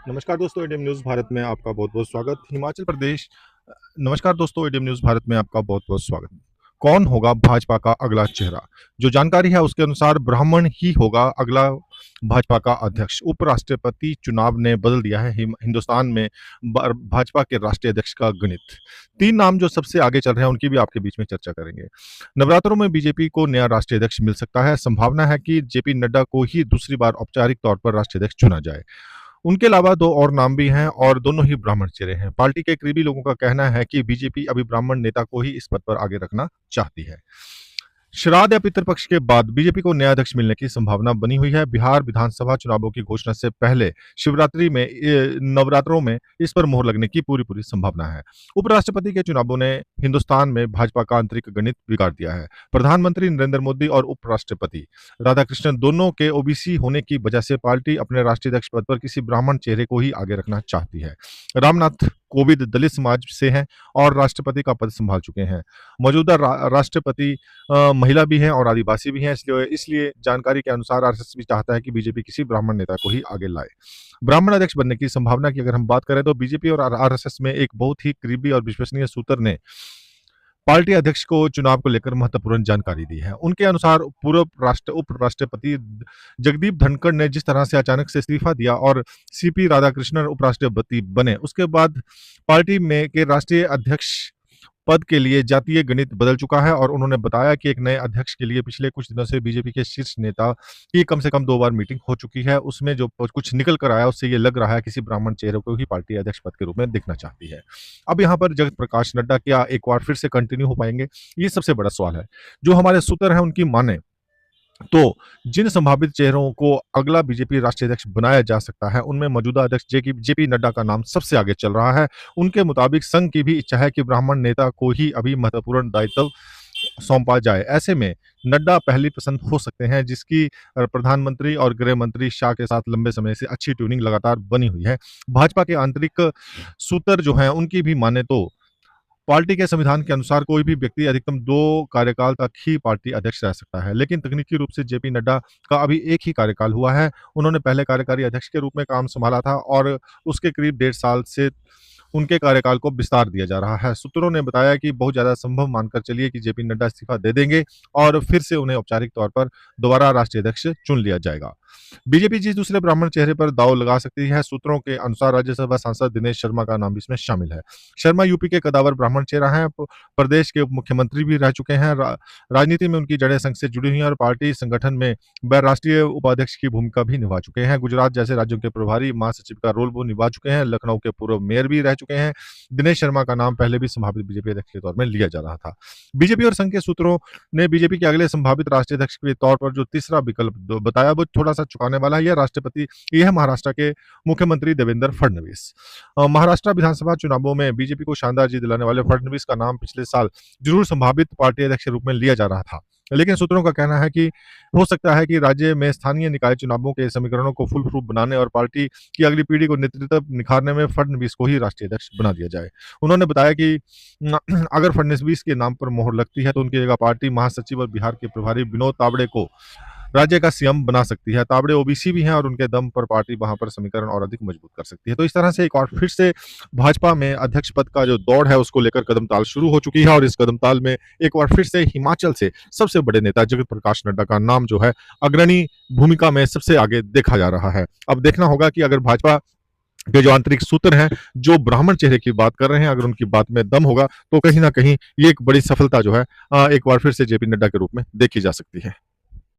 नमस्कार दोस्तों, ADM news Bharat में आपका बहुत-बहुत स्वागत। हिमाचल प्रदेश नमस्कार दोस्तों, एडीएम न्यूज़ भारत में आपका बहुत-बहुत स्वागत। कौन होगा भाजपा का अगला चेहरा? जो जानकारी है उसके अनुसार ब्राह्मण ही होगा अगला भाजपा का अध्यक्ष। उपराष्ट्रपति चुनाव ने बदल दिया है हिंदुस्तान में भाजपा के राष्ट्रीय अध्यक्ष का गणित। 3 नाम जो सबसे आगे चल रहे हैं उनकी भी आपके बीच में चर्चा करेंगे। नवरात्रों में बीजेपी को नया राष्ट्रीय अध्यक्ष मिल सकता है। संभावना है कि जेपी नड्डा को ही दूसरी बार औपचारिक तौर पर राष्ट्रीय अध्यक्ष चुना जाए। उनके अलावा 2 और नाम भी हैं और दोनों ही ब्राह्मण चेहरे हैं। पार्टी के करीबी लोगों का कहना है कि बीजेपी अभी ब्राह्मण नेता को ही इस पद पर आगे रखना चाहती है। श्राद्ध या पितृपक्ष के बाद बीजेपी को नया अध्यक्ष मिलने की संभावना बनी हुई है। बिहार विधानसभा चुनावों की घोषणा से पहले शिवरात्रि में नवरात्रों में इस पर मोहर लगने की पूरी संभावना है। उपराष्ट्रपति के चुनावों ने हिंदुस्तान में भाजपा का आंतरिक गणित बिगाड़ दिया है। प्रधानमंत्री नरेंद्र मोदी और उपराष्ट्रपति राधाकृष्णन दोनों के ओबीसी होने की वजह से पार्टी अपने राष्ट्रीय अध्यक्ष पद पर किसी ब्राह्मण चेहरे को ही आगे रखना चाहती है। रामनाथ कोविंद दलित समाज से हैं और राष्ट्रपति का पद संभाल चुके हैं। मौजूदा राष्ट्रपति महिला भी हैं और आदिवासी भी हैं, इसलिए जानकारी के अनुसार आरएसएस भी चाहता है कि बीजेपी किसी ब्राह्मण नेता को ही आगे लाए। ब्राह्मण अध्यक्ष बनने की संभावना की अगर हम बात करें तो बीजेपी और आरएसएस में एक बहुत ही करीबी और विश्वसनीय सूत्र ने पार्टी अध्यक्ष को चुनाव को लेकर महत्वपूर्ण जानकारी दी है। उनके अनुसार उपराष्ट्रपति जगदीप धनखड़ ने जिस तरह से अचानक से इस्तीफा दिया और सीपी राधाकृष्णन उपराष्ट्रपति बने, उसके बाद पार्टी में के राष्ट्रीय अध्यक्ष पद के लिए जातीय गणित बदल चुका है और उन्होंने बताया कि एक नए अध्यक्ष के लिए पिछले कुछ दिनों से बीजेपी के शीर्ष नेता की कम से कम 2 बार मीटिंग हो चुकी है। उसमें जो कुछ निकल कर आया उससे ये लग रहा है किसी ब्राह्मण चेहरे को ही पार्टी अध्यक्ष पद के रूप में दिखना चाहती है। अब यहाँ पर जगत प्रकाश नड्डा क्या एक बार फिर से कंटिन्यू हो पाएंगे? ये सबसे बड़ा सवाल है। जो हमारे सूत्र है उनकी माने तो जिन संभावित चेहरों को अगला बीजेपी राष्ट्रीय अध्यक्ष बनाया जा सकता है उनमें मौजूदा अध्यक्ष जेपी नड्डा का नाम सबसे आगे चल रहा है। उनके मुताबिक संघ की भी इच्छा है कि ब्राह्मण नेता को ही अभी महत्वपूर्ण दायित्व सौंपा जाए। ऐसे में नड्डा पहली पसंद हो सकते हैं, जिसकी प्रधानमंत्री और गृह मंत्री शाह के साथ लंबे समय से अच्छी ट्यूनिंग लगातार बनी हुई है। भाजपा के आंतरिक सूत्र जो हैं उनकी भी माने तो पार्टी के संविधान के अनुसार कोई भी व्यक्ति अधिकतम 2 कार्यकाल तक ही पार्टी अध्यक्ष रह सकता है, लेकिन तकनीकी रूप से जेपी नड्डा का अभी एक ही कार्यकाल हुआ है। उन्होंने पहले कार्यकारी अध्यक्ष के रूप में काम संभाला था और उसके करीब 1.5 साल से उनके कार्यकाल को विस्तार दिया जा रहा है। सूत्रों ने बताया कि बहुत ज़्यादा संभव मानकर चलिए कि जेपी नड्डा इस्तीफा दे देंगे और फिर से उन्हें औपचारिक तौर पर दोबारा राष्ट्रीय अध्यक्ष चुन लिया जाएगा। बीजेपी जिस दूसरे ब्राह्मण चेहरे पर दांव लगा सकती है, सूत्रों के अनुसार राज्यसभा सांसद दिनेश शर्मा का नाम भी इसमें शामिल है। शर्मा यूपी के कदावर ब्राह्मण चेहरा हैं, प्रदेश के उप मुख्यमंत्री भी रह चुके हैं। राजनीति में उनकी जड़ें संघ से जुड़ी हुई हैं और पार्टी संगठन में राष्ट्रीय उपाध्यक्ष की भूमिका भी निभा चुके हैं। गुजरात जैसे राज्यों के प्रभारी महासचिव का रोल वो निभा चुके हैं। लखनऊ के पूर्व मेयर भी रह चुके हैं। दिनेश शर्मा का नाम पहले भी संभावित बीजेपी अध्यक्ष के तौर में लिया जा रहा था। बीजेपी और संघ के सूत्रों ने बीजेपी के अगले संभावित राष्ट्रीय अध्यक्ष के तौर पर जो तीसरा विकल्प बताया वो थोड़ा सा चुकाने वाला है। यह महाराष्ट्र के मुख्यमंत्री देवेंद्र फडणवीस। महाराष्ट्र विधानसभा चुनावों में बीजेपी को शानदार जीत दिलाने वाले फडणवीस का नाम पिछले साल जरूर संभावित पार्टी अध्यक्ष के रूप में लिया जा रहा था, लेकिन सूत्रों का कहना है कि हो सकता है कि राज्य में स्थानीय निकाय चुनावों के समीकरणों को फुल प्रूफ बनाने और पार्टी की अगली पीढ़ी को नेतृत्व निखारने में फडणवीस को ही राष्ट्रीय अध्यक्ष बना दिया जाए। उन्होंने बताया कि अगर फडणवीस के नाम पर मोहर लगती है तो उनकी जगह पार्टी महासचिव और बिहार के प्रभारी विनोद तावड़े को राज्य का सीएम बना सकती है। तावड़े ओबीसी भी हैं और उनके दम पर पार्टी वहां पर समीकरण और अधिक मजबूत कर सकती है। तो इस तरह से एक और फिर से भाजपा में अध्यक्ष पद का जो दौड़ है उसको लेकर कदमताल शुरू हो चुकी है और इस कदमताल में एक बार फिर से हिमाचल से सबसे बड़े नेता जगत प्रकाश नड्डा का नाम जो है अग्रणी भूमिका में सबसे आगे देखा जा रहा है। अब देखना होगा कि अगर भाजपा के जो आंतरिक सूत्र हैं जो ब्राह्मण चेहरे की बात कर रहे हैं, अगर उनकी बात में दम होगा तो कहीं ना कहीं ये एक बड़ी सफलता जो है एक बार फिर से जेपी नड्डा के रूप में देखी जा सकती है।